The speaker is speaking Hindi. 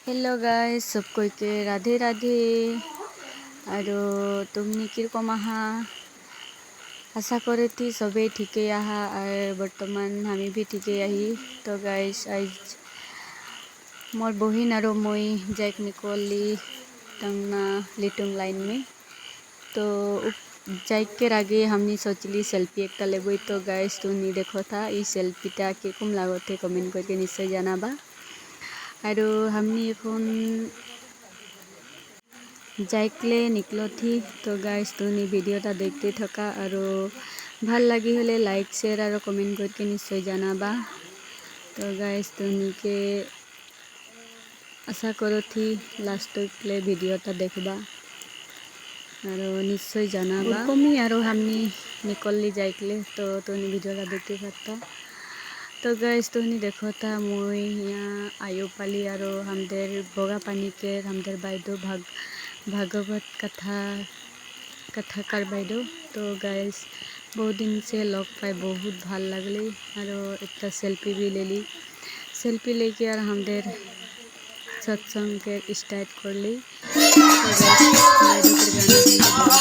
हेलो गाइस सबको के राधे राधे और तुमने किरकम आहा आशा करे थी सबे ठीके आहा और बर्तमान हमें भी ठीके आही। तो गाइस आज मोर बहिन और मई जाइक निकलली टंगना लिटुंग लाइन में। तो जाइक के आगे हमने सोचली सेल्फी एक लेबई। तो गाइस तुमने देखो था ये सेल्फीटा किरकम लागते कमेंट करके निश्चय जानाबा। और हमने एखन जाइकले निकलो थी। तो गाइस तुमने भिडियोटा देखते थका और भल लगी हले लाइक शेयर और कमेंट करके निश्चय जानाबा। तो गाइस तुमने के आशा करो थी लास्ट तकले भिडियोटा देखबा और निश्चय जानाबा कमी और हमने निकलली जाइकले। तो तुमने भिडियोटा देखते सकता। तो गाइस तुमने देखो था मैं यहाँ आयो पाली और हमदेर बगा पानी के हमदेर बाइदो भागवत कथाकार बाइदो। तो गाइस बहुत दिन से लग पाए बहुत भल लगले और एक सेल्फी भी ले ली। सेल्फी लेके और हमदेर सत्संग के स्टार्ट कर ली। तो गाइस बाइदो के गाना